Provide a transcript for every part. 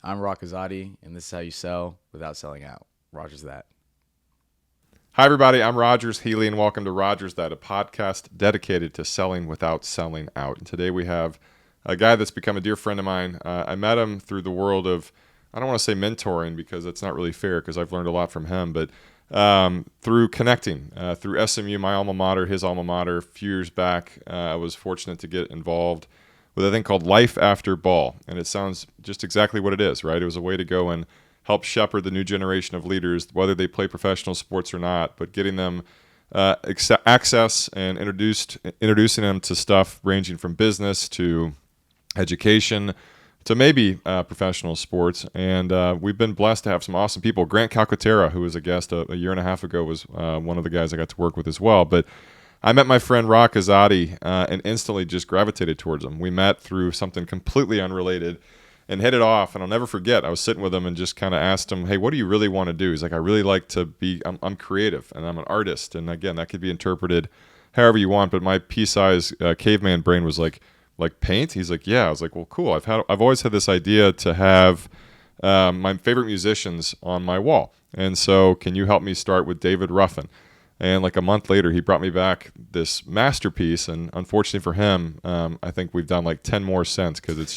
I'm Kazadi, and this is how you sell without selling out. Roger's that. Hi, everybody. I'm Rogers Healy, and welcome to Rogers That, a podcast dedicated to selling without selling out. And today we have a guy that's become a dear friend of mine. I met him through the world of, I don't want to say mentoring because that's not really fair because I've learned a lot from him, but through connecting, through SMU, my alma mater, his alma mater. A few years back, I was fortunate to get involved with a thing called Life After Ball. And it sounds just exactly what it is, right? It was a way to go and help shepherd the new generation of leaders, whether they play professional sports or not, but getting them access and introducing them to stuff ranging from business to education to maybe professional sports. And we've been blessed to have some awesome people. Grant Calcaterra, who was a guest a year and a half ago, was one of the guys I got to work with as well. But I met my friend Kazadi and instantly just gravitated towards him. We met through something completely unrelated and hit it off. And I'll never forget, I was sitting with him and just kind of asked him, hey, what do you really want to do? He's like, I really like to be, I'm creative and I'm an artist. And again, that could be interpreted however you want. But my pea-sized caveman brain was like paint? He's like, yeah. I was like, well, cool. I've always had this idea to have my favorite musicians on my wall. And so can you help me start with David Ruffin? And like a month later, he brought me back this masterpiece. And unfortunately for him, I think we've done like 10 more since because it's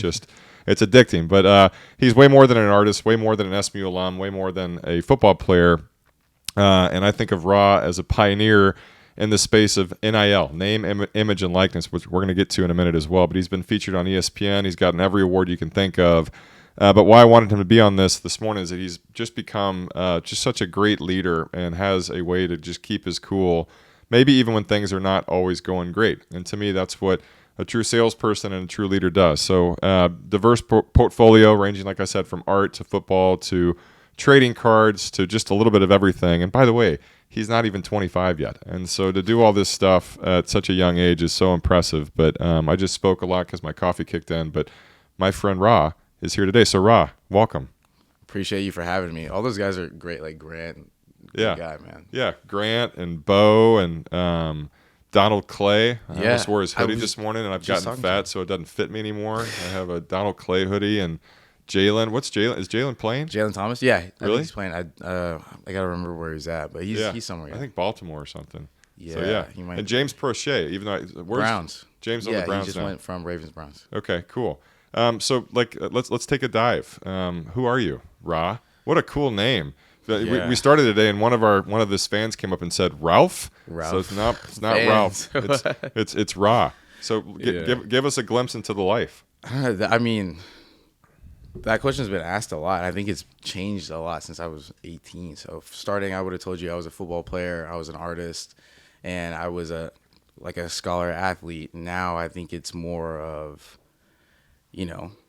addicting. But he's way more than an artist, way more than an SMU alum, way more than a football player. And I think of Ra as a pioneer in the space of NIL, name, image, and likeness, which we're going to get to in a minute as well. But he's been featured on ESPN. He's gotten every award you can think of. But why I wanted him to be on this morning is that he's just become just such a great leader and has a way to just keep his cool, maybe even when things are not always going great. And to me, that's what a true salesperson and a true leader does. So diverse portfolio ranging, like I said, from art to football to trading cards to just a little bit of everything. And by the way, he's not even 25 yet. And so to do all this stuff at such a young age is so impressive. But I just spoke a lot because my coffee kicked in. But my friend Ra is here today. So Ra, welcome. Appreciate you for having me. All those guys are great, like Grant. Good guy, man. Yeah, Grant and Bo and Donald Clay. I almost wore his hoodie this morning, and I've gotten fat, so it doesn't fit me anymore. I have a Donald Clay hoodie and Jalen. What's Jalen? Is Jalen playing? Jalen Thomas? Yeah. I really? think he's playing. I got to remember where he's at, but he's somewhere. Yeah. I think Baltimore or something. Yeah. So, yeah. He might and James Prochet, even though Browns. James on the Browns he just now. went from Ravens Browns. Okay, cool. So let's take a dive. Who are you, Ra? What a cool name. Yeah. We started today, and one of his fans came up and said Ralph. So it's not Ralph. It's Ra. So give us a glimpse into the life. I mean, that question's been asked a lot. I think it's changed a lot since I was 18. So starting, I would have told you I was a football player, I was an artist, and I was a scholar athlete. Now I think it's more of,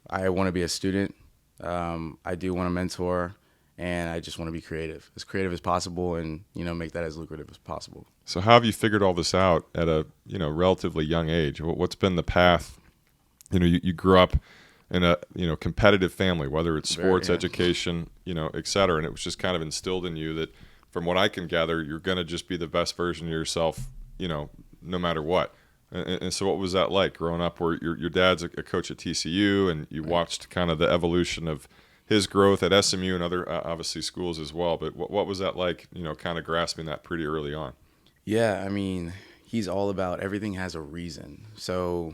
I want to be a student. I do want to mentor. And I just want to be creative as possible, and make that as lucrative as possible. So how have you figured all this out at a relatively young age? What's been the path? You grew up in a competitive family, whether it's sports, education, et cetera, and it was just kind of instilled in you that, from what I can gather, you're going to just be the best version of yourself, no matter what. And so what was that like growing up where your dad's a coach at TCU, and you watched kind of the evolution of his growth at SMU and other obviously schools as well. But what was that like, kind of grasping that pretty early on? Yeah, I mean, he's all about everything has a reason. So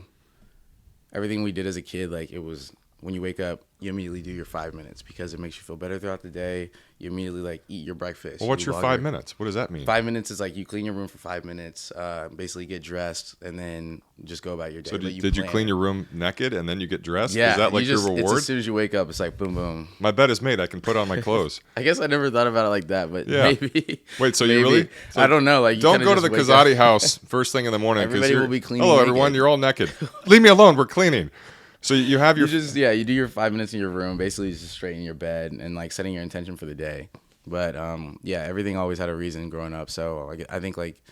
everything we did as a kid, like, it was when you wake up, you immediately do your 5 minutes because it makes you feel better throughout the day. You immediately eat your breakfast. Well, what's your 5 minutes? What does that mean? 5 minutes is like you clean your room for 5 minutes, basically get dressed, and then just go about your day. So did you clean your room naked and then you get dressed? Yeah. Is that like your reward? It's as soon as you wake up, it's like boom, boom. My bed is made. I can put on my clothes. I guess I never thought about it like that, but maybe. Wait, so maybe. you really? So I don't know. Like, don't go to the Kazadi house first thing in the morning. Everybody will be cleaning. Hello, naked. everyone. You're all naked. Leave me alone. We're cleaning. So you have your you do your 5 minutes in your room, basically just straightening your bed and like setting your intention for the day. But everything always had a reason growing up. So I think like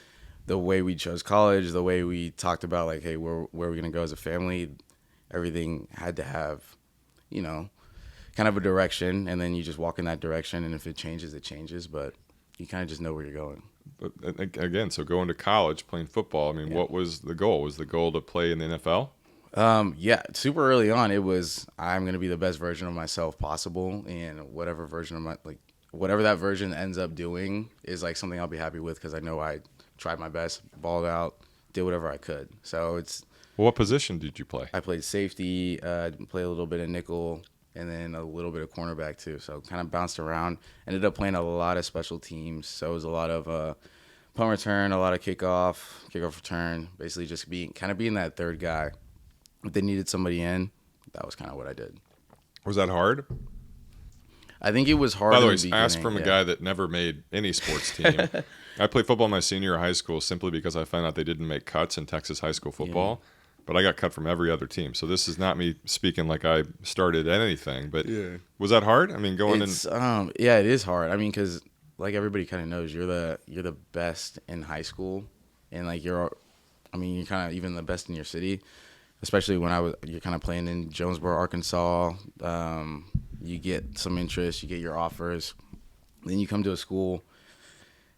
the way we chose college, the way we talked about like, hey, where are we gonna go as a family, everything had to have, kind of a direction, and then you just walk in that direction, and if it changes, it changes. But you kind of just know where you're going. But again, so going to college, playing football. I mean, what was the goal? Was the goal to play in the NFL? Yeah, super early on, it was I'm gonna be the best version of myself possible, and whatever version of whatever that version ends up doing is like something I'll be happy with because I know I tried my best, balled out, did whatever I could. So Well, what position did you play? I played safety, played a little bit of nickel, and then a little bit of cornerback too. So kind of bounced around. Ended up playing a lot of special teams. So it was a lot of punt return, a lot of kickoff return. Basically, just being that third guy. If they needed somebody in, that was kind of what I did. Was that hard? I think it was hard. By the in way, the asked beginning, from a yeah. guy that never made any sports team. I played football my senior year of high school simply because I found out they didn't make cuts in Texas high school football. But I got cut from every other team. So this is not me speaking like I started at anything. But was that hard? I mean, going in. Yeah, it is hard. I mean, because like everybody kind of knows, you're the best in high school, and like you're kind of even the best in your city. Especially when you're kind of playing in Jonesboro, Arkansas. You get some interest, you get your offers, then you come to a school,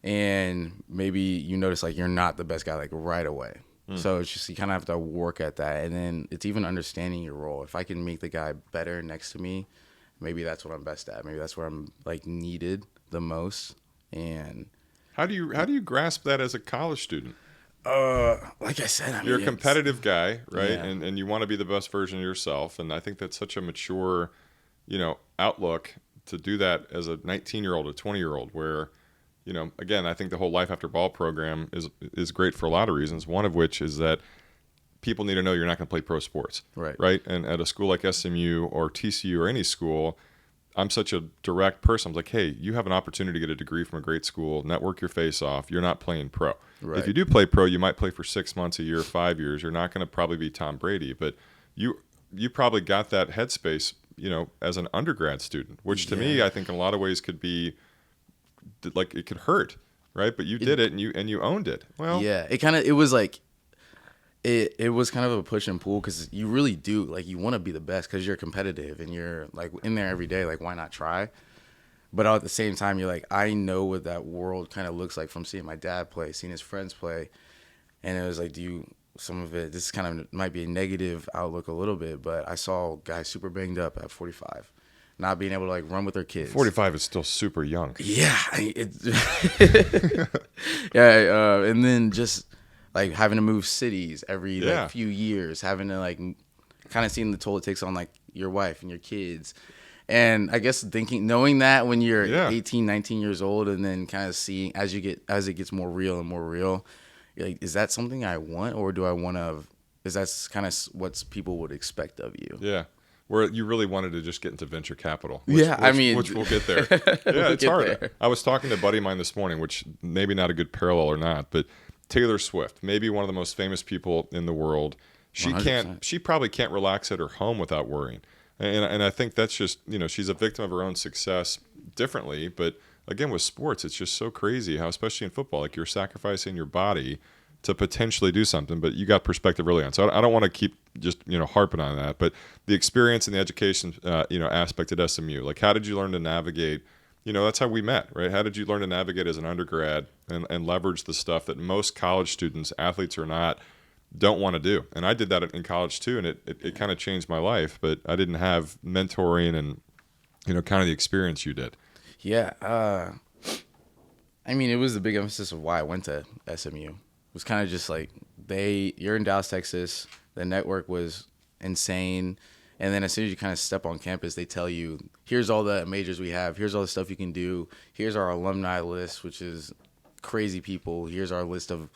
and maybe you notice like you're not the best guy like right away. So it's just you kind of have to work at that, and then it's even understanding your role. If I can make the guy better next to me, maybe that's what I'm best at. Maybe that's where I'm like needed the most. And How do you grasp that as a college student? like I said, I mean, You're a competitive guy, right? Yeah. And you want to be the best version of yourself. And I think that's such a mature, outlook to do that as a 19-year-old, a 20-year-old, where, again, I think the whole Life After Ball program is great for a lot of reasons. One of which is that people need to know you're not going to play pro sports, Right. And at a school like SMU or TCU or any school, I'm such a direct person. I'm like, hey, you have an opportunity to get a degree from a great school, network your face off. You're not playing pro. Right. If you do play pro, you might play for 6 months, a year, 5 years. You're not going to probably be Tom Brady, but you probably got that headspace, as an undergrad student, which to me, I think in a lot of ways could be like it could hurt, right? But you did it and you owned it. Well, yeah, it was like it was kind of a push and pull because you really do like you want to be the best because you're competitive and you're like in there every day. Like, why not try? But at the same time, you're like, I know what that world kind of looks like from seeing my dad play, seeing his friends play, and it was like, some of it, this kind of might be a negative outlook a little bit, but I saw guys super banged up at 45, not being able to like run with their kids. 45 is still super young. Yeah, yeah, and then just like having to move cities every like few years, having to like kind of seeing the toll it takes on like your wife and your kids. And I guess knowing that when you're 18, 19 years old, and then kind of seeing as it gets more real and more real, you're like, is that something I want, or do I want to? Is that kind of what people would expect of you? Yeah, where you really wanted to just get into venture capital. Which Which we'll get there. Yeah, it's hard. There. I was talking to a buddy of mine this morning, which maybe not a good parallel or not, but Taylor Swift, maybe one of the most famous people in the world. She 100%. She probably can't relax at her home without worrying. And I think that's just, she's a victim of her own success differently. But again, with sports, it's just so crazy how, especially in football, like you're sacrificing your body to potentially do something, but you got perspective early on. So I don't want to keep just, harping on that. But the experience and the education, aspect at SMU, like how did you learn to navigate? That's how we met, right? How did you learn to navigate as an undergrad and leverage the stuff that most college students, athletes or not, don't want to do? And I did that in college too, and it kind of changed my life, but I didn't have mentoring and kind of the experience you did. Yeah, I mean, it was the big emphasis of why I went to SMU. It was kind of just like you're in Dallas, Texas. The network was insane, and then as soon as you kind of step on campus, they tell you, here's all the majors we have, here's all the stuff you can do, here's our alumni list, which is crazy people. Here's our list of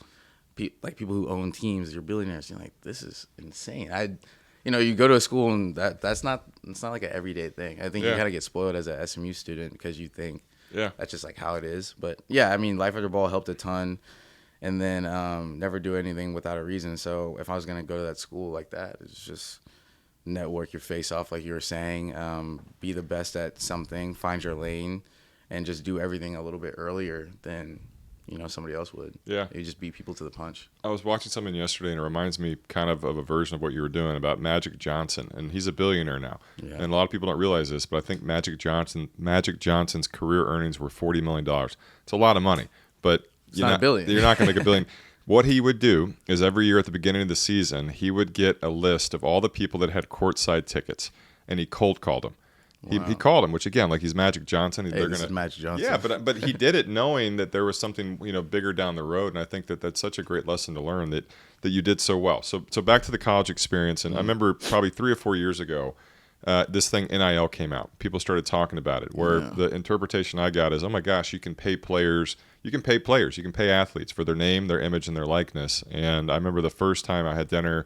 people who own teams, you're billionaires. You're like, this is insane. You go to a school and it's not like an everyday thing. I think you kind of get spoiled as a SMU student because you think that's just like how it is. But yeah, I mean, Life After Ball helped a ton, and then never do anything without a reason. So if I was gonna go to that school like that, it's just network your face off, like you were saying, be the best at something, find your lane, and just do everything a little bit earlier than somebody else would. Yeah. You just beat people to the punch. I was watching something yesterday, and it reminds me kind of a version of what you were doing about Magic Johnson, and he's a billionaire now. Yeah. And a lot of people don't realize this, but I think Magic Johnson's career earnings were $40 million. It's a lot of money, but it's not a billion. You're not going to make a billion. What he would do is every year at the beginning of the season, he would get a list of all the people that had courtside tickets, and he cold called them. He called him, which again, like he's Magic Johnson. Hey, They're this gonna, is Magic Johnson. yeah, but he did it knowing that there was something bigger down the road, and I think that that's such a great lesson to learn that you did so well. So back to the college experience, and I remember probably 3 or 4 years ago, this thing NIL came out. People started talking about it. Where the interpretation I got is, oh my gosh, you can pay players, you can pay athletes for their name, their image, and their likeness. And I remember the first time I had dinner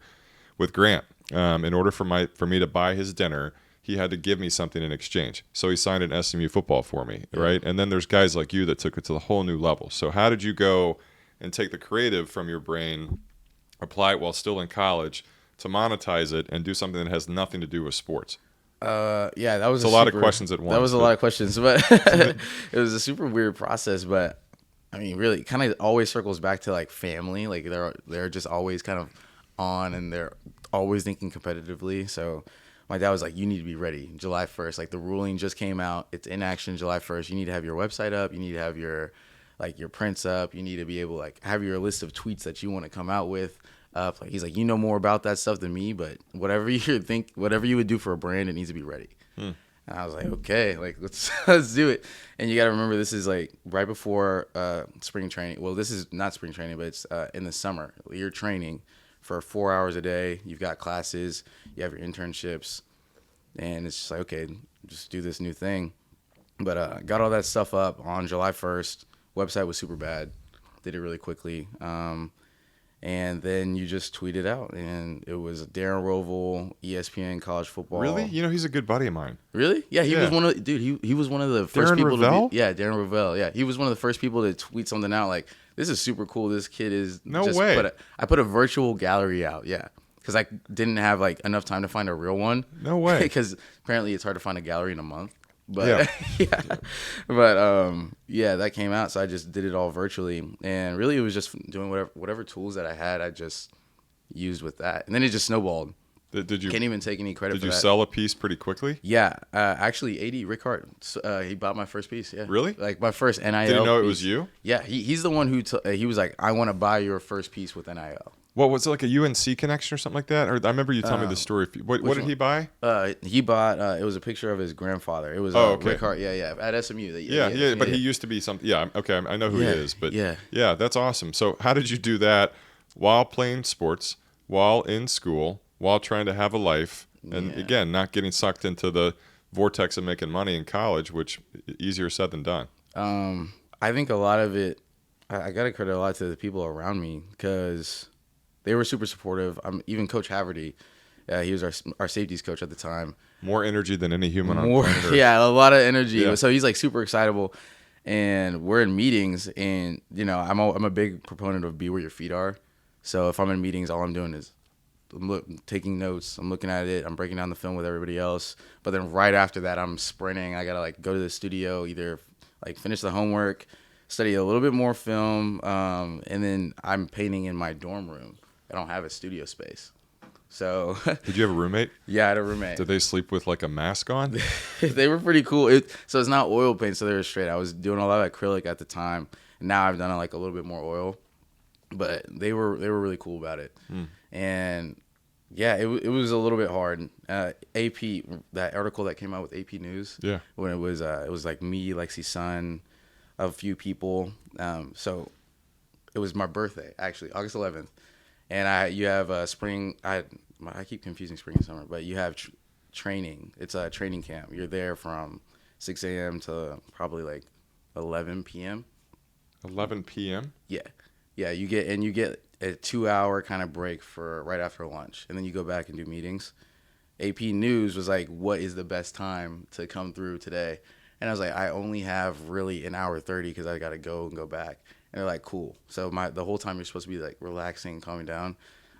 with Grant. In order for me to buy his dinner, he had to give me something in exchange. So he signed an SMU football for me, right? And then there's guys like you that took it to the whole new level. So how did you go and take the creative from your brain, apply it while still in college to monetize it and do something that has nothing to do with sports? Yeah, that was a lot of questions at once. That was a lot of questions, but it was a super weird process. But I mean, really, it kind of always circles back to like family. Like they're just always kind of on, and they're always thinking competitively. So my dad was like, you need to be ready July 1st. Like the ruling just came out. It's in action July 1st. You need to have your website up. You need to have your prints up. You need to be able to like have your list of tweets that you want to come out with up. Like he's like, you know more about that stuff than me, but whatever you would do for a brand, it needs to be ready. And I was like, okay, like let's do it. And you got to remember, this is like right before spring training. Well, this is not spring training, but it's in the summer. You're training for 4 hours a day. You've got classes. You have your internships, and it's just like, okay, just do this new thing. But got all that stuff up on July 1st. Website was super bad. Did it really quickly. And then you just tweet it out, and it was Darren Rovell, ESPN college football. Really? He's a good buddy of mine. Really? Yeah, he was one of he was one of the first people to be, Darren Rovell. Yeah, he was one of the first people to tweet something out like, this is super cool. This kid is no way. I put a virtual gallery out, yeah, because I didn't have like enough time to find a real one. No way. Because apparently it's hard to find a gallery in a month. But that came out, so I just did it all virtually, and really it was just doing whatever tools that I had, I just used with that, and then it just snowballed. Did you? Can't even take any credit for that. Did you sell a piece pretty quickly? Yeah, actually, AD Rick Hart, he bought my first piece. Yeah, really? Like my first NIL. Did he know piece. It was you? Yeah, he's the one who he was like, I want to buy your first piece with NIL. What was it, like a UNC connection or something like that? Or I remember you telling me the story. What did he buy? He bought. It was a picture of his grandfather. It was Rick Hart. Yeah, at SMU. Yeah. But he used to be something. Yeah, okay, I know who he is. But yeah, that's awesome. So how did you do that while playing sports, while in school, while trying to have a life, and again, not getting sucked into the vortex of making money in college, which easier said than done. I think a lot of it. I got to credit a lot to the people around me because they were super supportive. Even Coach Haverty, he was our safeties coach at the time. More energy than any human on planet Earth. Yeah, a lot of energy. Yeah. So he's like super excitable, and we're in meetings, and I'm a big proponent of be where your feet are. So if I'm in meetings, all I'm doing is taking notes. I'm looking at it. I'm breaking down the film with everybody else. But then right after that, I'm sprinting. I gotta like go to the studio, either like finish the homework, study a little bit more film, and then I'm painting in my dorm room. I don't have a studio space. So did you have a roommate? Yeah, I had a roommate. Did they sleep with like a mask on? They were pretty cool. So it's not oil paint, so they were straight. I was doing a lot of acrylic at the time. And now I've done like a little bit more oil. But they were really cool about it. And yeah, it was a little bit hard. AP, that article that came out with AP News. Yeah. When it was like me, Lexi Sun, a few people. So it was my birthday, actually, August 11th. And you have spring. I keep confusing spring and summer, but you have training. It's a training camp. You're there from 6 a.m. to probably like 11 p.m. 11 p.m. Yeah. You get a 2-hour kind of break for right after lunch, and then you go back and do meetings. AP News was like, what is the best time to come through today? And I was like, I only have really an hour 30 because I got to go and go back. And they're like, cool. So the whole time you're supposed to be like relaxing, calming down.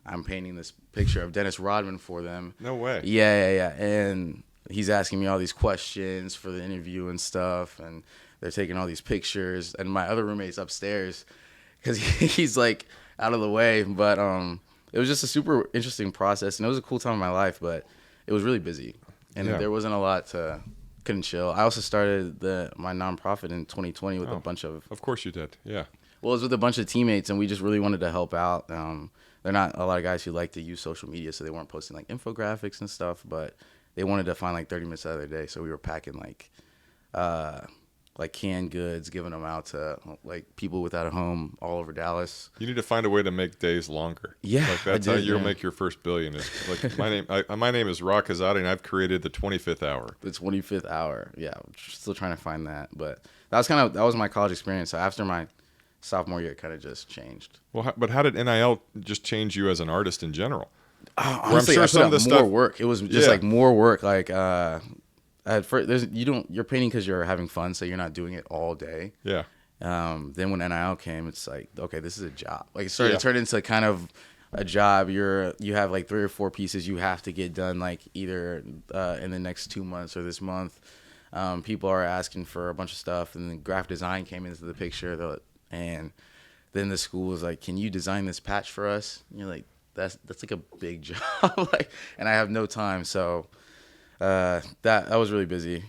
I'm painting this picture of Dennis Rodman for them. No way. Yeah. And he's asking me all these questions for the interview and stuff. And they're taking all these pictures. And my other roommate's upstairs because he's like out of the way. But it was just a super interesting process. And it was a cool time in my life, but it was really busy. And there wasn't a lot couldn't chill. I also started my nonprofit in 2020 with a bunch of... Of course you did, yeah. Well, it was with a bunch of teammates, and we just really wanted to help out. They're not a lot of guys who like to use social media, so they weren't posting like infographics and stuff, but they wanted to find like 30 minutes out of their day. So we were packing like canned goods, giving them out to like people without a home all over Dallas. You need to find a way to make days longer. Yeah, like that's I how did, you'll yeah. make your first billion. Is like my name is Kazadi, and I've created the 25th hour. The 25th hour. Yeah, I'm still trying to find that, but that was my college experience. So after my sophomore year, it kind of just changed. Well, but how did NIL just change you as an artist in general? Honestly, sure I some of put the out more stuff- work. It was just Yeah. like more work. Like at first, you're painting because you're having fun, so you're not doing it all day. Yeah. Then when NIL came, it's like, okay, this is a job. Like it started Yeah. to turn into kind of a job. You have like 3 or 4 pieces you have to get done, like either in the next 2 months or this month. People are asking for a bunch of stuff, and then graphic design came into the picture. And then the school was like, "Can you design this patch for us?" And you're like, "That's like a big job," like, and I have no time, so that was really busy.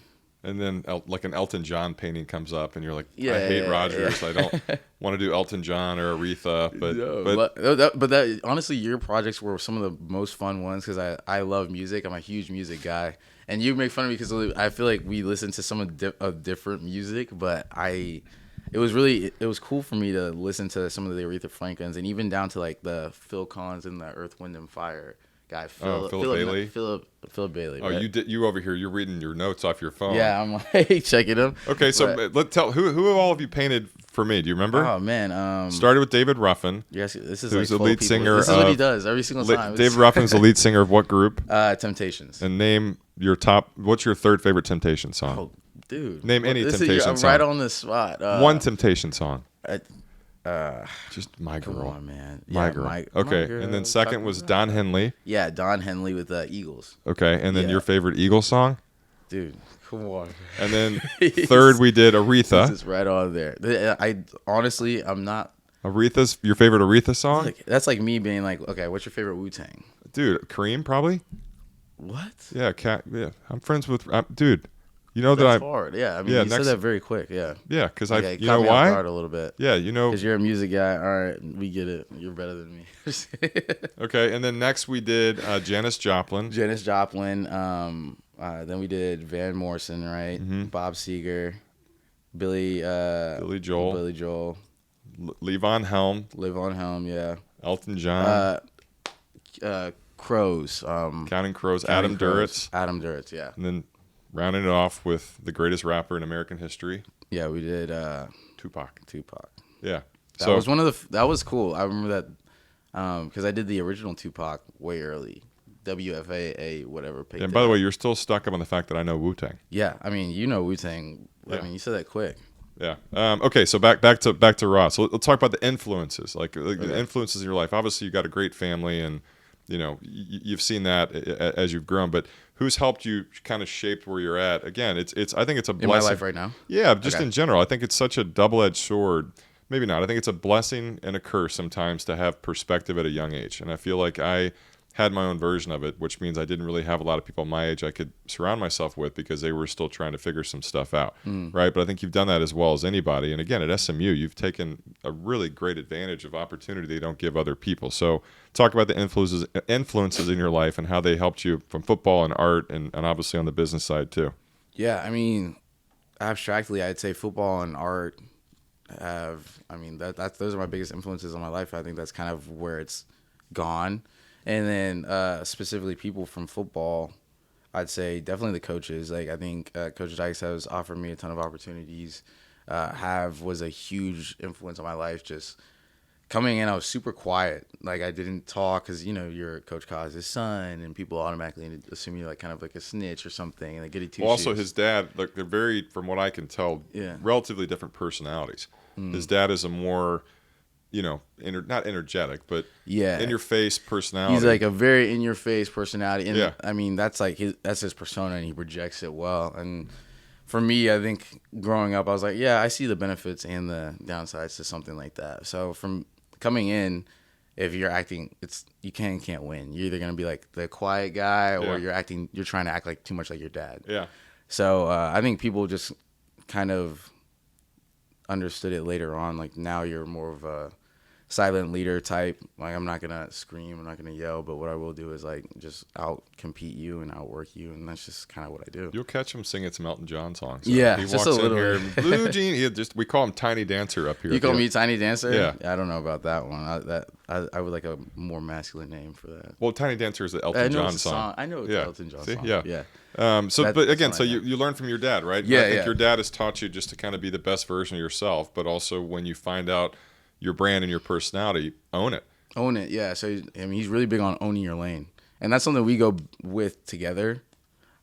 And then like an Elton John painting comes up, and you're like, Yeah, I hate yeah, Rogers. yeah. I don't want to do Elton John or Aretha. But that honestly, your projects were some of the most fun ones because I love music. I'm a huge music guy, and you make fun of me because I feel like we listen to some of different music, but it was cool for me to listen to some of the Aretha Franklins and even down to like the Phil Collins and the Earth, Wind and Fire guy. Philip Bailey. Philip Bailey. Oh, right? you over here. You're reading your notes off your phone. Yeah, I'm like checking them. Okay, so But- let's tell who all have you painted for me? Do you remember? Oh man, Started with David Ruffin. yes, this is who's like the lead 12 people. singer This is what he of- does every single time. David Ruffin's the lead singer of what group? Temptations. And name your top. What's your third favorite Temptation song? Oh, dude. Name any This is- Temptation I'm song. right on the spot. One Temptation song. Uh, Just My come Girl. on, man. My Yeah, Girl. My Okay, Girl. and then second was Don Henley. Yeah, Don Henley with the Eagles. Okay, and then Yeah. your favorite Eagles song. Dude, come on. And then third we did This Aretha. is right on there. I honestly, I'm not. Aretha's your favorite Aretha song? That's like me being like, okay, what's your favorite Wu-Tang? Dude, Kareem probably. What? Yeah, yeah. I'm friends with dude. You know That's that hard. Yeah, I mean, Yeah, you next- said that very quick. Yeah. Yeah, because Yeah, I. it You caught know me off why? guard a little bit. Yeah, you know. Because you're a music guy. All right, we get it. You're better than me. Okay, and then next we did Janis Joplin. Janis Joplin. Then we did Van Morrison, right? Mm-hmm. Bob Seger, Billy Joel. Billy Joel, Levon Helm, Live on Helm, yeah. Elton John, Crows. Counting Crows, Counting Adam Crows. Duritz, Adam Duritz, yeah. and then rounding it off with the greatest rapper in American history, Yeah, we did Tupac. Tupac. Yeah. That So was one of that was cool. I remember that because I did the original Tupac way early. WFAA, whatever. picked and it by the up. way, you're still stuck up on the fact that I know Wu-Tang. Yeah, I mean, you know Wu-Tang. Yeah. I mean, you said that quick. Yeah. Okay. So back to Ross. So let's talk about the influences, like the influences in your life. Obviously, you got a great family, and you know you've seen that as you've grown. But who's helped you kind of shaped where you're at? Again, it's I think it's a In my blessing. life right now? Yeah, just Okay. in general, I think it's such a double-edged sword. Maybe not. I think it's a blessing and a curse sometimes to have perspective at a young age, and I feel like I had my own version of it, which means I didn't really have a lot of people my age I could surround myself with because they were still trying to figure some stuff out, right? But I think you've done that as well as anybody. And again, at SMU, you've taken a really great advantage of opportunity they don't give other people. So talk about the influences in your life and how they helped you from football and art and obviously on the business side too. Yeah, I mean, abstractly, I'd say football and art those are my biggest influences on my life. I think that's kind of where it's gone. And then specifically people from football, I'd say definitely the coaches. Like I think Coach Dykes has offered me a ton of opportunities. Was a huge influence on my life. Just coming in, I was super quiet. Like I didn't talk because you're Coach Kaz's son, and people automatically assume you're like kind of like a snitch or something, and they get it too. Well, also his dad, like they're very, from what I can tell, Yeah. relatively different personalities. His dad is a more, not energetic, but Yeah. in your face personality. He's like a very in-your-face personality, and Yeah. I mean that's his persona, and he projects it well. And for me, I think growing up, I was like, yeah, I see the benefits and the downsides to something like that. So from coming in, if you're acting, you can't win. You're either gonna be like the quiet guy, or Yeah. you're trying to act like too much like your dad. Yeah. So I think people just kind of understood it later on. Like now you're more of a silent leader type. Like I'm not gonna scream, I'm not gonna yell, but what I will do is like just out compete you and outwork you, and that's just kind of what I do. You'll catch him singing some Elton John songs. Yeah, he just walks a in little here, bit. blue jean. We call him Tiny Dancer up here. You call me Tiny Dancer? Yeah. I don't know about that one. I would like a more masculine name for that. Well, Tiny Dancer is the I Elton know John it's a song. I know it's Yeah. Elton John See? song. Yeah. Yeah. But again, that's so what I you learn from your dad, right? Yeah, I think yeah. your dad has taught you just to kind of be the best version of yourself, but also when you find out your brand and your personality, own it. Own it, yeah. So he's really big on owning your lane, and that's something we go with together.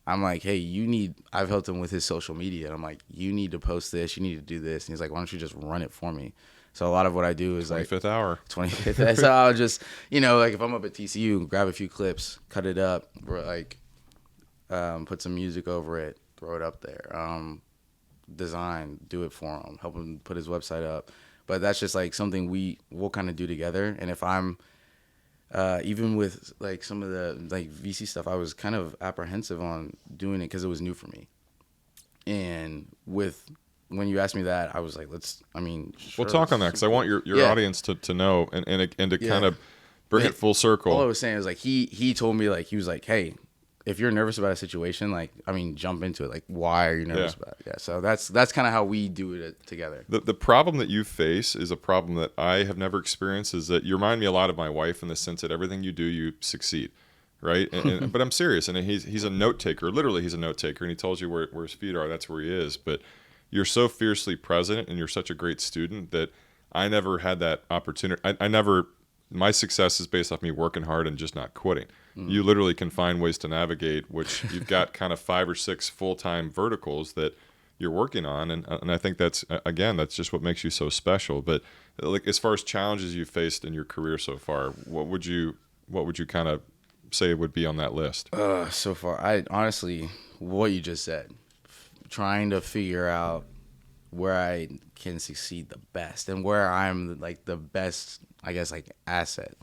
I'm like, hey, I've helped him with his social media, and I'm like, you need to post this, you need to do this, and he's like, why don't you just run it for me? So a lot of what I do is 25th like hour. 25th. So I'll just, like if I'm up at TCU, grab a few clips, cut it up, put some music over it, throw it up there, design, do it for him, help him put his website up. But that's just like something we'll kind of do together. And if I'm even with like some of the like VC stuff, I was kind of apprehensive on doing it because it was new for me. And when you asked me that, I was like, sure, We'll talk on that because I want your audience to know and to kind of bring it full circle. All I was saying is like he told me, like, he was like, hey, if you're nervous about a situation, jump into it. Like, why are you nervous about it? Yeah. So that's kind of how we do it together. The problem that you face is a problem that I have never experienced. Is that you remind me a lot of my wife in the sense that everything you do, you succeed, right? But I'm serious, and he's a note taker. Literally, he's a note taker, and he tells you where his feet are. That's where he is. But you're so fiercely present, and you're such a great student that I never had that opportunity. I never. My success is based off me working hard and just not quitting. You literally can find ways to navigate, which you've got kind of 5 or 6 full-time verticals that you're working on. And I think that's just what makes you so special. But like, as far as challenges you faced in your career so far, what would you kind of say would be on that list? So far, I honestly, what you just said, trying to figure out where I can succeed the best and where I'm like the best, I guess, like asset.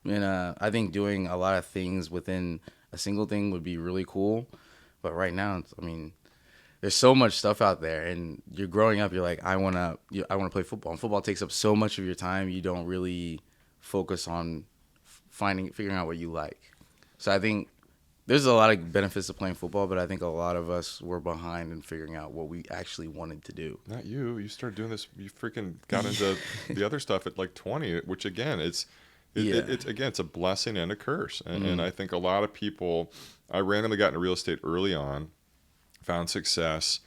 And I think doing a lot of things within a single thing would be really cool. But right now, there's so much stuff out there, and you're growing up. You're like, I wanna play football, and football takes up so much of your time. You don't really focus on figuring out what you like. So I think there's a lot of benefits to playing football, but I think a lot of us were behind in figuring out what we actually wanted to do. Not you. You started doing this. You freaking got into the other stuff at like 20, which again, it's a blessing and a curse. And I think a lot of people, I randomly got into real estate early on, found success,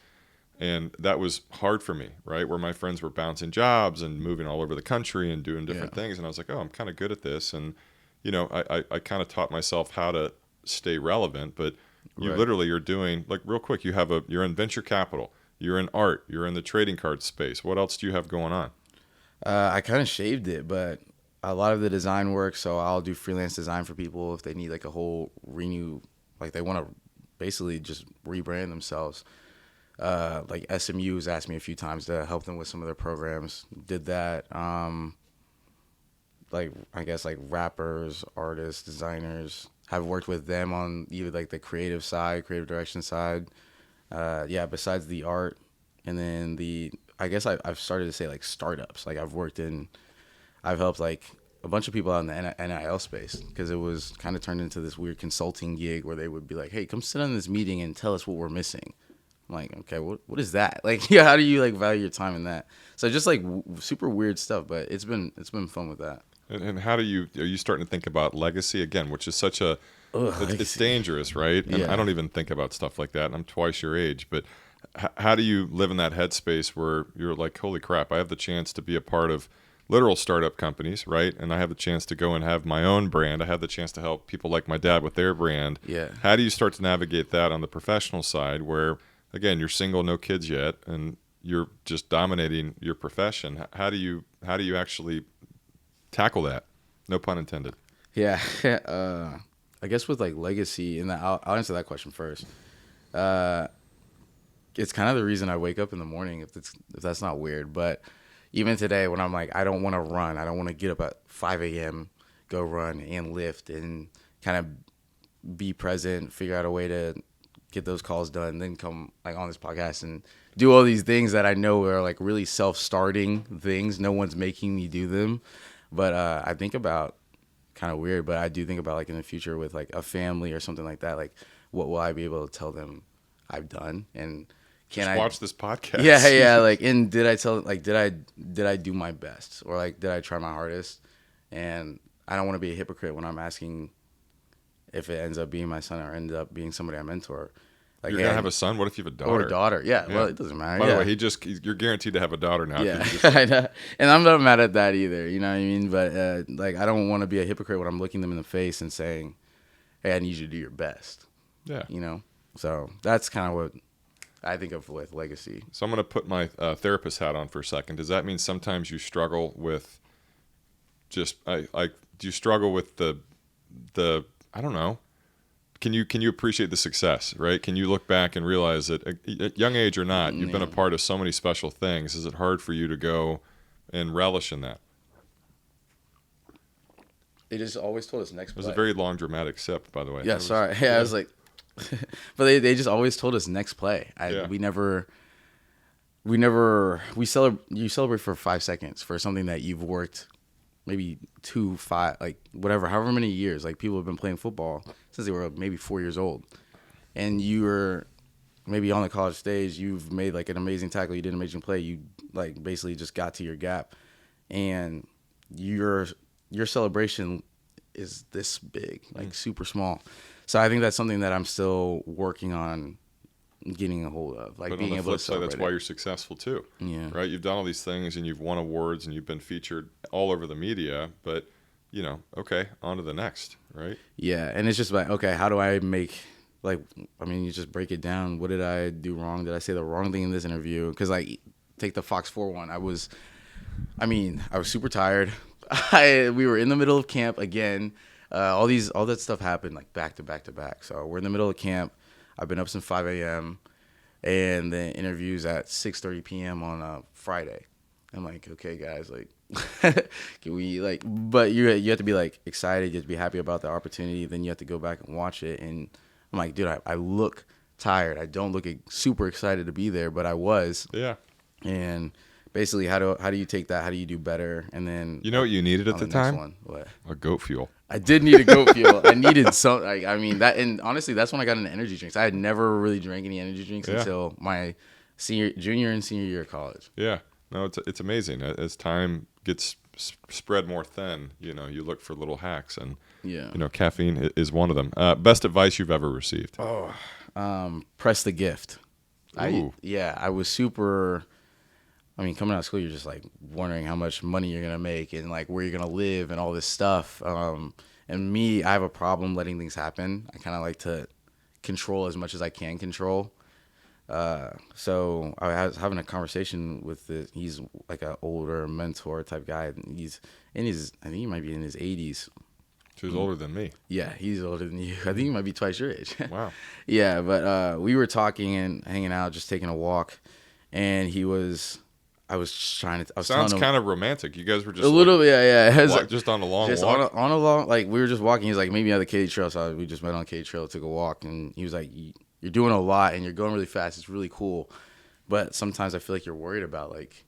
and that was hard for me, right? Where my friends were bouncing jobs and moving all over the country and doing different things. And I was like, oh, I'm kind of good at this. And, I kind of taught myself how to stay relevant, but you literally are doing, like, real quick, you're in venture capital, you're in art, you're in the trading card space. What else do you have going on? I kind of shaved it, but a lot of the design work, so I'll do freelance design for people if they need like a whole renew, like they want to basically just rebrand themselves. Like SMU has asked me a few times to help them with some of their programs. Did that. Like, I guess, like rappers, artists, designers, have worked with them on either like the creative direction side. Besides the art, and then I guess I've started to say like startups. Like I've helped like a bunch of people out in the NIL space, because it was kind of turned into this weird consulting gig where they would be like, hey, come sit on this meeting and tell us what we're missing. I'm like, okay, what is that? Like, how do you like value your time in that? So just like super weird stuff, but it's been fun with that. And how are you starting to think about legacy again, which is such a, it's dangerous, right? And I don't even think about stuff like that. And I'm twice your age, but how do you live in that headspace where you're like, holy crap, I have the chance to be a part of literal startup companies, right? And I have the chance to go and have my own brand. I have the chance to help people like my dad with their brand. Yeah. How do you start to navigate that on the professional side where, again, you're single, no kids yet, and you're just dominating your profession? How do you actually tackle that? No pun intended. Yeah. I guess with like legacy, and I'll answer that question first. It's kind of the reason I wake up in the morning, if that's not weird. But even today, when I'm like, I don't want to run, I don't want to get up at 5 a.m., go run and lift and kind of be present, figure out a way to get those calls done, then come like on this podcast and do all these things that I know are like really self-starting things. No one's making me do them, but I think about kind of weird, but I do think about like in the future with like a family or something like that. Like, what will I be able to tell them I've done, and can Just I watch this podcast. Yeah. Like, and did I tell like did I do my best, or like did I try my hardest? And I don't want to be a hypocrite when I'm asking if it ends up being my son or ends up being somebody I mentor. Like, You're gonna have a son. What if you have a daughter? Or a daughter. Yeah. Yeah. Well, it doesn't matter. By yeah. the way, you're guaranteed to have a daughter now. 'cause Yeah, you just- I know. And I'm not mad at that either. You know what I mean? But like, I don't want to be a hypocrite when I'm looking them in the face and saying, "Hey, I need you to do your best." yeah. You know. So that's kind of what I think of with legacy. So I'm gonna put my therapist hat on for a second. Does that mean sometimes you struggle with just like do you struggle with the I don't know. Can you appreciate the success, right? Can you look back and realize that at young age or not, you've been a part of so many special things. Is it hard for you to go and relish in that? They just always told us next It was play. a very long, dramatic sip, by the way. Yeah, sorry. Yeah, I was like, but they just always told us next play. Yeah. You celebrate for 5 seconds for something that you've worked maybe 2, 5, like whatever, however many years. Like, people have been playing football since they were maybe 4 years old, and you were maybe on the college stage. You've made like an amazing tackle. You did an amazing play. You like basically just got to your gap, and your celebration is this big, like super small. So I think that's something that I'm still working on getting a hold of, like But being on the able flip to side, celebrate that's why it. you're successful too. Yeah. Right? You've done all these things and you've won awards and you've been featured all over the media, but okay, on to the next, right? Yeah, and it's just like, okay, how do I make, like, I mean, you just break it down. What did I do wrong? Did I say the wrong thing in this interview? Because, like, take the Fox 4 one. I was super tired. We were in the middle of camp again. All that stuff happened like back to back to back. So we're in the middle of camp. I've been up since 5 a.m. and the interview's at 6:30 p.m. on a Friday. I'm like, okay, guys, like, can we like? But you have to be like excited. You have to be happy about the opportunity. Then you have to go back and watch it. And I'm like, dude, I look tired. I don't look super excited to be there, but I was. Yeah. And basically, how do you take that? How do you do better? And then You know what you needed at on the next time? one, what? A goat fuel. I did need a goat fuel. I needed some. I mean that, and honestly, that's when I got into energy drinks. I had never really drank any energy drinks until my junior and senior year of college. Yeah. No, it's amazing. As time gets spread more thin, you look for little hacks, and Yeah. caffeine is one of them. Best advice you've ever received? Press the gift. Ooh. I was super. I mean, coming out of school, you're just like wondering how much money you're gonna make and like where you're gonna live and all this stuff. And me, I have a problem letting things happen. I kind of like to control as much as I can control. So I was having a conversation with he's like an older mentor type guy. He's I think he might be in his 80s. She was older than me. Yeah, he's older than you. I think he might be twice your age. Wow. Yeah, but we were talking and hanging out, just taking a walk, and I was telling Sounds him kind of romantic. You guys were just a little bit, yeah. It was just on a long just walk. on a long, like we were just walking. He's like, maybe on the Katy Trail. So we just met on Katy Trail, took a walk, and he was like, "You're doing a lot, and you're going really fast. It's really cool, but sometimes I feel like you're worried about like,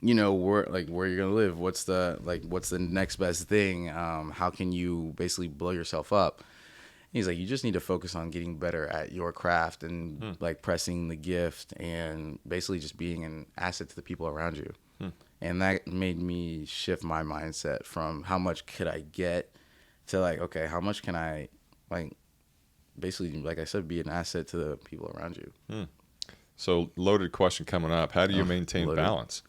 where you're gonna live. What's the next best thing? How can you basically blow yourself up?" He's like, you just need to focus on getting better at your craft and like pressing the gift and basically just being an asset to the people around you. And that made me shift my mindset from how much could I get to like, okay, how much can I like basically, like I said, be an asset to the people around you. So loaded question coming up. How do you maintain loaded. balance?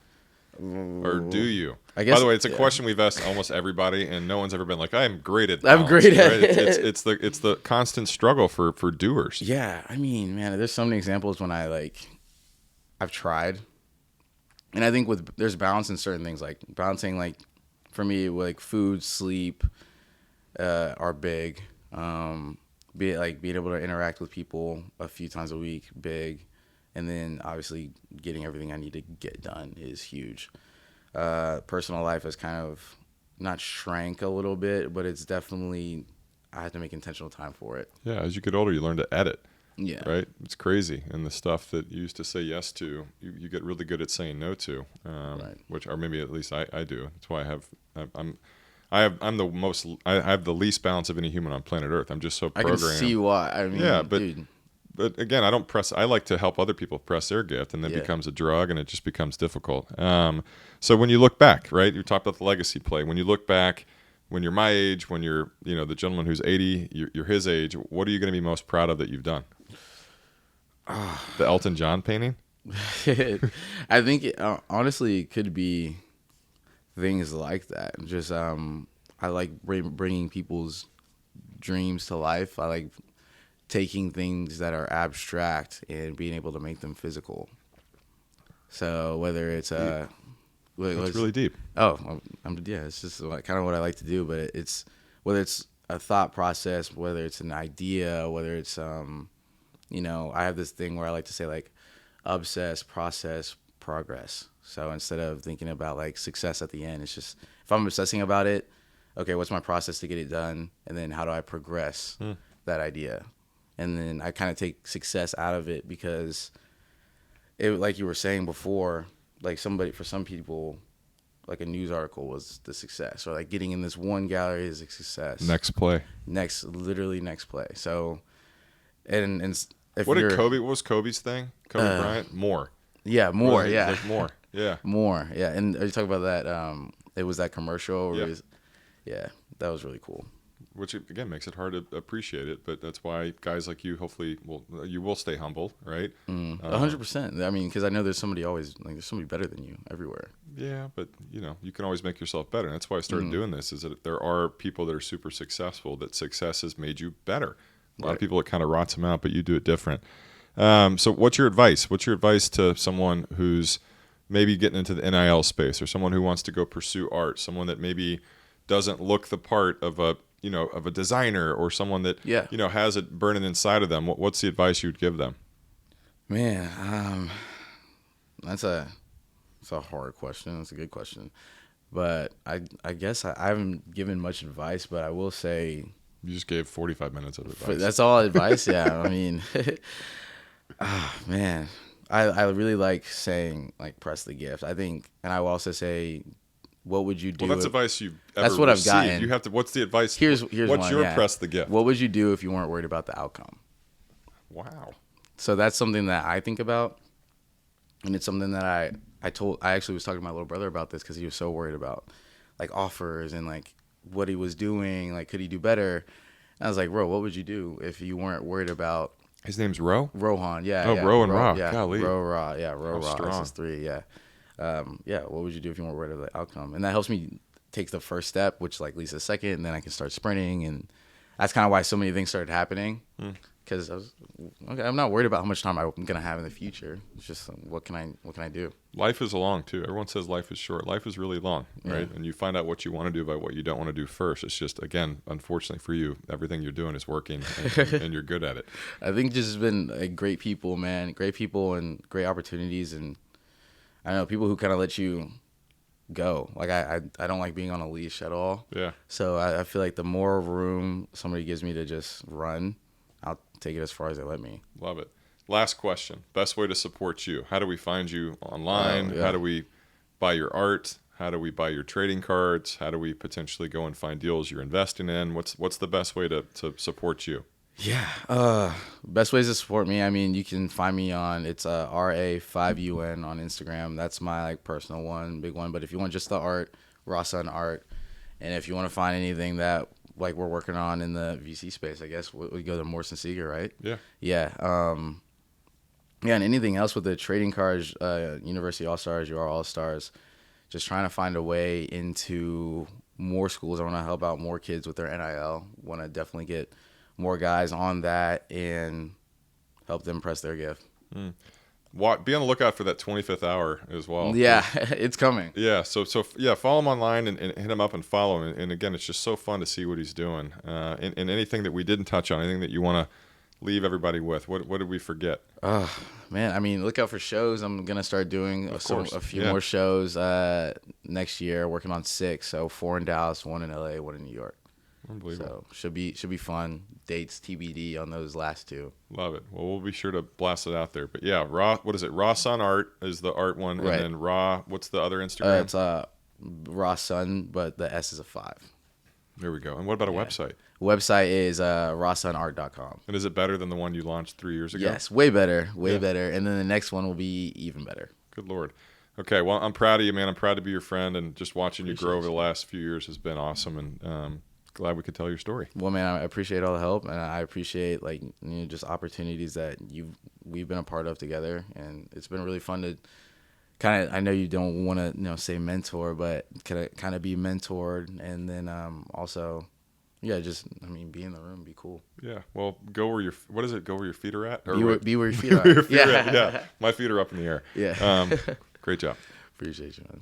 Or do you? I guess, By the way, it's a question we've asked almost everybody, and no one's ever been like, "I'm great at." I'm balance," great at right? it. It's the constant struggle for doers. Yeah, I mean, man, there's so many examples when I've tried, and I think there's balance in certain things, like balancing, like for me, like food, sleep, are big. Be it like being able to interact with people a few times a week, big, and then obviously getting everything I need to get done is huge. Personal life has kind of not shrank a little bit, but it's definitely I have to make intentional time for it. Yeah, as you get older, you learn to edit. Yeah. right? It's crazy. And the stuff that you used to say yes to, you get really good at saying no to, Right. which, or maybe at least I do. That's why I have the least balance of any human on planet Earth. I'm just so I can see programmed. why. I Yeah, mean, dude. but again, I don't press. I like to help other people press their gift, and then it Yeah. becomes a drug, and it just becomes difficult. So when you look back, right? You talked about the legacy play. When you look back, when you're my age, when you're the gentleman who's 80, you're his age. What are you going to be most proud of that you've done? The Elton John painting. I think honestly it could be things like that. Just I like bringing people's dreams to life. I like taking things that are abstract and being able to make them physical. So whether it's That's really deep. yeah, it's just kind of what I like to do. But it's whether it's a thought process, whether it's an idea, whether it's I have this thing where I like to say like obsess, process, progress. So instead of thinking about like success at the end, it's just if I'm obsessing about it, okay, what's my process to get it done, and then how do I progress that idea, and then I kind of take success out of it because it, like you were saying before, like for some people, like a news article was the success, or like getting in this one gallery is a success. Literally next play. So, and if What you're, did Kobe? What was Kobe's thing? Kobe Bryant. More. yeah, more, It was yeah, like more. Yeah. more, yeah. And are you talking about that? It was that commercial. Yeah. Yeah, that was really cool. Which again makes it hard to appreciate it, but that's why guys like you hopefully will stay humble, right? 100%. I mean, because I know there's somebody better than you everywhere. Yeah, but you can always make yourself better. And that's why I started doing this. Is that there are people that are super successful that success has made you better. A lot of people it kind of rots them out, but you do it different. So what's your advice? What's your advice to someone who's maybe getting into the NIL space, or someone who wants to go pursue art, someone that maybe doesn't look the part of a designer, or someone that has it burning inside of them? What's the advice you'd give them? Man, that's a hard question. That's a good question, but I guess I haven't given much advice, but I will say You just gave 45 minutes of advice. that's all advice. Yeah, I mean, man, I really like saying like press the gift. I think, and I will also say, what would you do? Well, that's advice you've ever That's what received. I've gotten. You have to. What's the advice? Here's what's one, your yeah. press the gift? What would you do if you weren't worried about the outcome? Wow. So that's something that I think about, and it's something that I actually was talking to my little brother about this because he was so worried about like offers and like what he was doing, like could he do better? And I was like, bro, what would you do if you weren't worried about? His name's Ro? Rohan, yeah. Oh, yeah. Ro and Ra. Yeah, Golly. Ra, yeah, Ra, strong. SS3, yeah. Yeah, what would you do if you weren't worried about the outcome? And that helps me take the first step, which like leads to the second, and then I can start sprinting, and that's kind of why so many things started happening. Because I'm not worried about how much time I'm gonna have in the future. It's just what can I do? Life is long too. Everyone says life is short. Life is really long, right? And you find out what you want to do by what you don't want to do first. It's just, again, unfortunately for you, everything you're doing is working, and you're good at it. I think just been like great people, man. Great people and great opportunities, and I don't know, people who kind of let you go. Like I don't like being on a leash at all. Yeah. So I feel like the more room somebody gives me to just run, I'll take it as far as they let me. Love it. Last question. Best way to support you. How do we find you online? How do we buy your art? How do we buy your trading cards? How do we potentially go and find deals you're investing in? What's the best way to support you? Yeah. Best ways to support me. I mean, you can find me on RA5UN on Instagram. That's my like personal one, big one. But if you want just the art, Raw Sun Art, and if you want to find anything that like we're working on in the VC space, I guess we go to Morrison Seeger, right? Yeah. Yeah. Yeah, and anything else with the trading cards, University All-Stars, UR All-Stars, just trying to find a way into more schools. I want to help out more kids with their NIL. Want to definitely get more guys on that and help them press their gift. Be on the lookout for that 25th hour as well. Yeah, it's coming. Yeah, so yeah, follow him online and hit him up and follow him. And again, it's just so fun to see what he's doing. And anything that we didn't touch on, anything that you want to leave everybody with, what did we forget? Man, I mean, look out for shows. I'm gonna start doing a few more shows next year. Working on 6, so 4 in Dallas, 1 in LA, 1 in New York. Unbelievable. So should be fun. Dates TBD on those last two. Love it. Well, we'll be sure to blast it out there. But yeah, what is it? Raw Sun Art is the art one, Right. and then Raw. What's the other Instagram? It's Raw Sun, but the S is a 5. There we go. And what about a website? Website is rawsunart.com. And is it better than the one you launched 3 years ago? Yes, way better, better. And then the next one will be even better. Good Lord. Okay, well, I'm proud of you, man. I'm proud to be your friend, and just watching you grow Appreciate over the last few years has been awesome, and glad we could tell your story. Well, man, I appreciate all the help, and I appreciate just opportunities that we've been a part of together, and it's been really fun to kind of. I know you don't want to say mentor, but kind of be mentored, and then also, just be in the room, be cool. Yeah, well, go where your feet are at, or Be where your feet are. Yeah, my feet are up in the air. Yeah. Great job. Appreciate you, man.